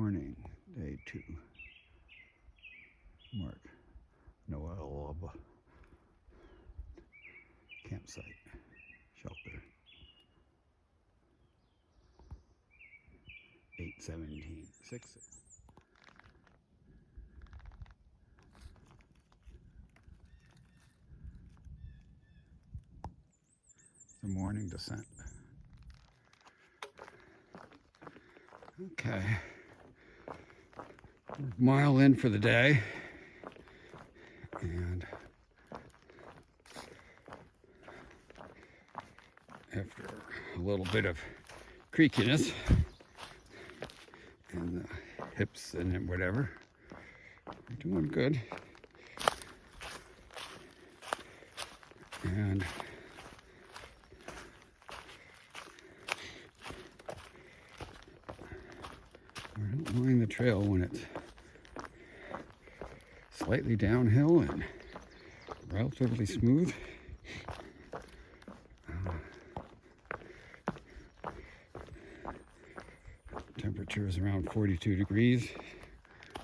morning, day 2. Mark Noepel Campsite, Shelter. 8:17, 6. The morning descent. Okay, mile in for the day, and after a little bit of creakiness in the hips and whatever, we're doing good. And we're along the trail when it's slightly downhill and relatively smooth. Temperature is around 42 degrees,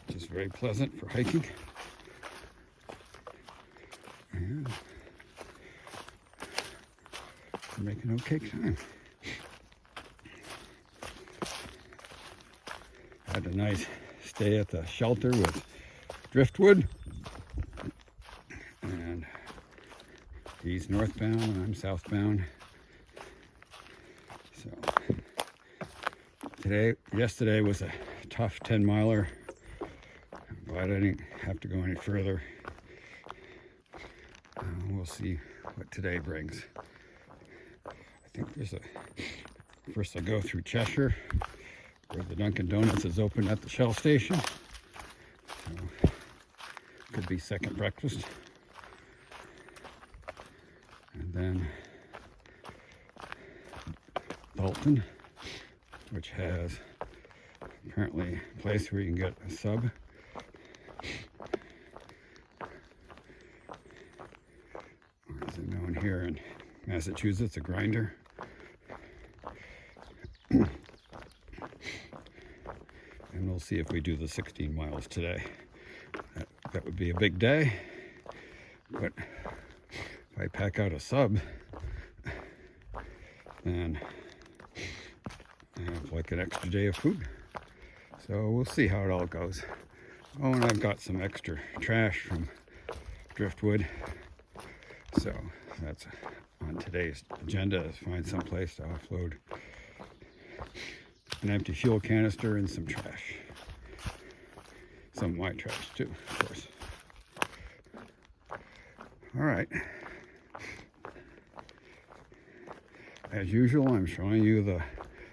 which is very pleasant for hiking. And we're making okay time. Had a nice stay at the shelter with driftwood, and he's northbound and I'm southbound. So yesterday was a tough 10-miler. I'm glad I didn't have to go any further. We'll see what today brings. I think first I go through Cheshire, where the Dunkin' Donuts is open at the Shell station. So could be second breakfast. And then Dalton, which has apparently a place where you can get a sub. Or as it's known here in Massachusetts, a grinder. And we'll see if we do the 16 miles today. That would be a big day, but if I pack out a sub, then I have like an extra day of food. So we'll see how it all goes. Oh, and I've got some extra trash from driftwood. So that's on today's agenda, is find some place to offload an empty fuel canister and some trash. Some of my trash too, of course. All right. As usual, I'm showing you the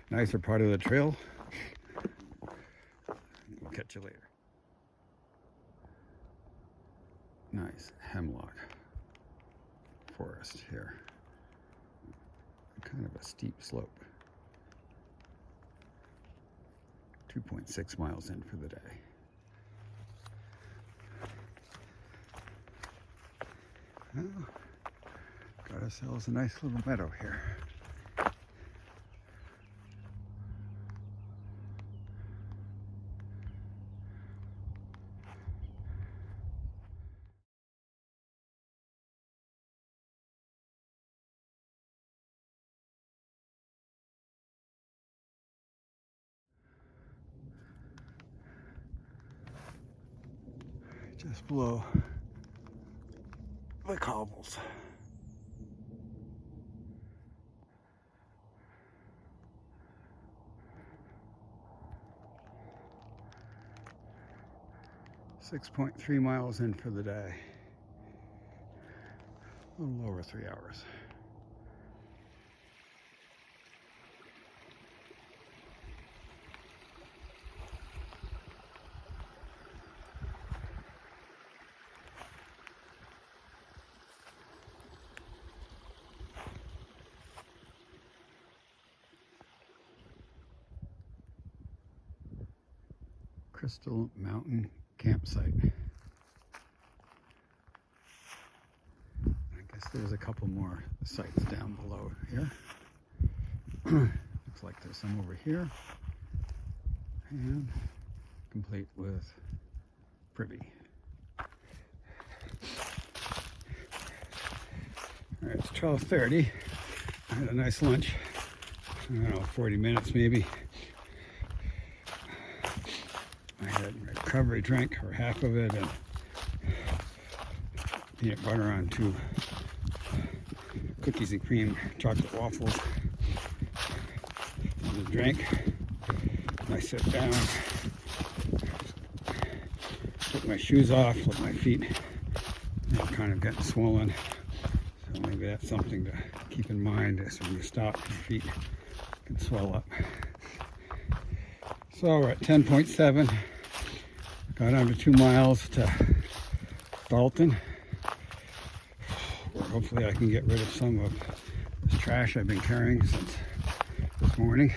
nicer part of the trail. We'll catch you later. Nice hemlock forest here. Kind of a steep slope. 2.6 miles in for the day. Well, got ourselves a nice little meadow here. Just below the cobbles. .3 miles in for the day. A little over 3 hours. Crystal Mountain Campsite. I guess there's a couple more sites down below here. Looks like there's some over here. And complete with privy. All right, it's 12:30. I had a nice lunch. I don't know, 40 minutes maybe. I had a recovery drink, or half of it, and peanut butter on 2 cookies and cream chocolate waffles. And a drink. I sit down, put my shoes off, let my feet, they're kind of getting swollen. So maybe that's something to keep in mind, is when you stop, your feet can swell up. So we're at 10.7. Got under 2 miles to Dalton, where hopefully I can get rid of some of this trash I've been carrying since this morning.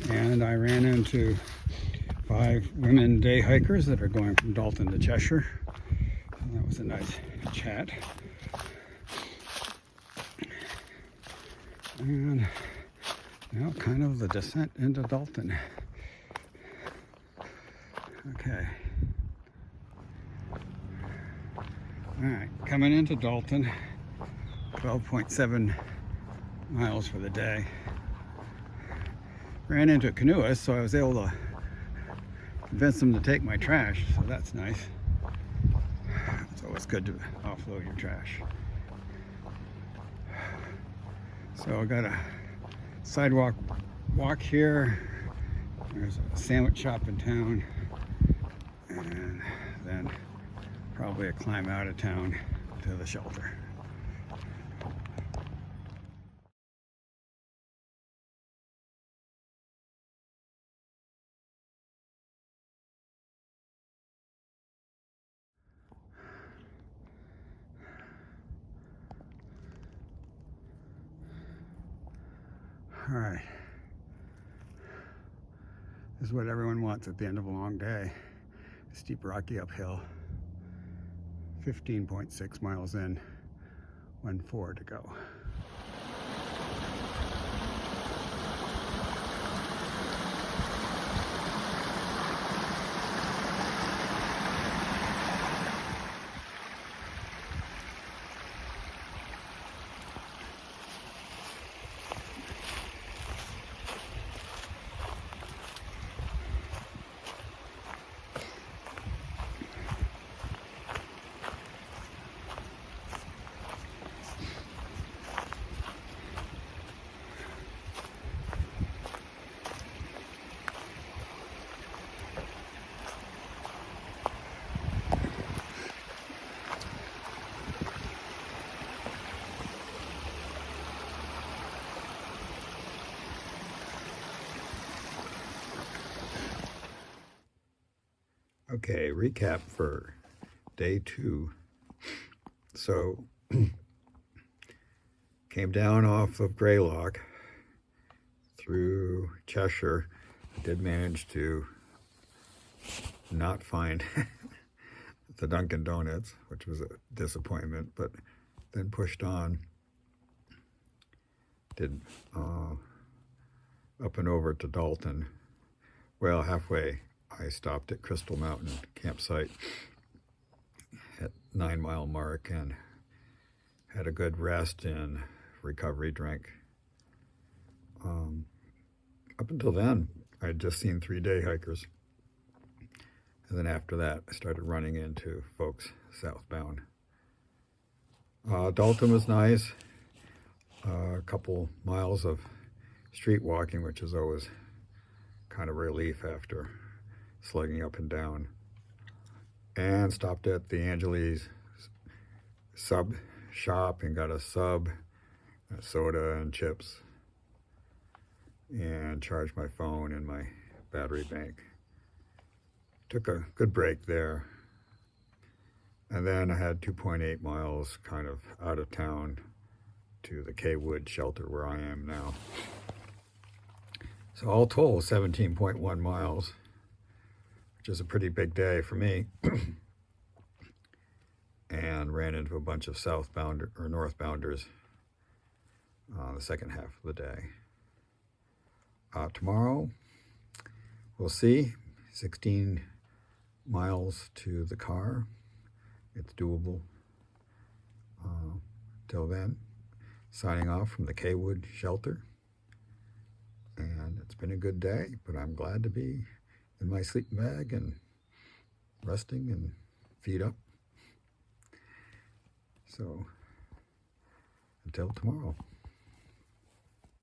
And I ran into 5 women day hikers that are going from Dalton to Cheshire. And that was a nice chat. And now kind of the descent into Dalton. Okay. All right, coming into Dalton, 12.7 miles for the day. Ran into a canoeist, so I was able to convince them to take my trash, so that's nice. It's always good to offload your trash. So I got a sidewalk walk here. There's a sandwich shop in town, and then probably a climb out of town to the shelter. All right, this is what everyone wants at the end of a long day. Steep rocky uphill, 15.6 miles in, 1:04 to go. Okay, recap for day 2. So, came down off of Graylock through Cheshire. I did manage to not find the Dunkin' Donuts, which was a disappointment, but then pushed on. Did up and over to Dalton. Well, halfway I stopped at Crystal Mountain campsite at 9 mile mark and had a good rest and recovery drink. Up until then, I had just seen 3 day hikers. And then after that, I started running into folks southbound. Dalton was nice. A couple miles of street walking, which is always kind of relief after slugging up and down. And stopped at the Angeles sub shop and got a sub, a soda and chips, and charged my phone and my battery bank. Took a good break there. And then I had 2.8 miles kind of out of town to the K-Wood shelter where I am now. So all told, 17.1 miles, which is a pretty big day for me. And ran into a bunch of southbound or northbounders the second half of the day. Tomorrow, we'll see. 16 miles to the car. It's doable. Till then, signing off from the Kaywood Shelter. And it's been a good day, but I'm glad to be in my sleeping bag and resting and feet up. So, until tomorrow.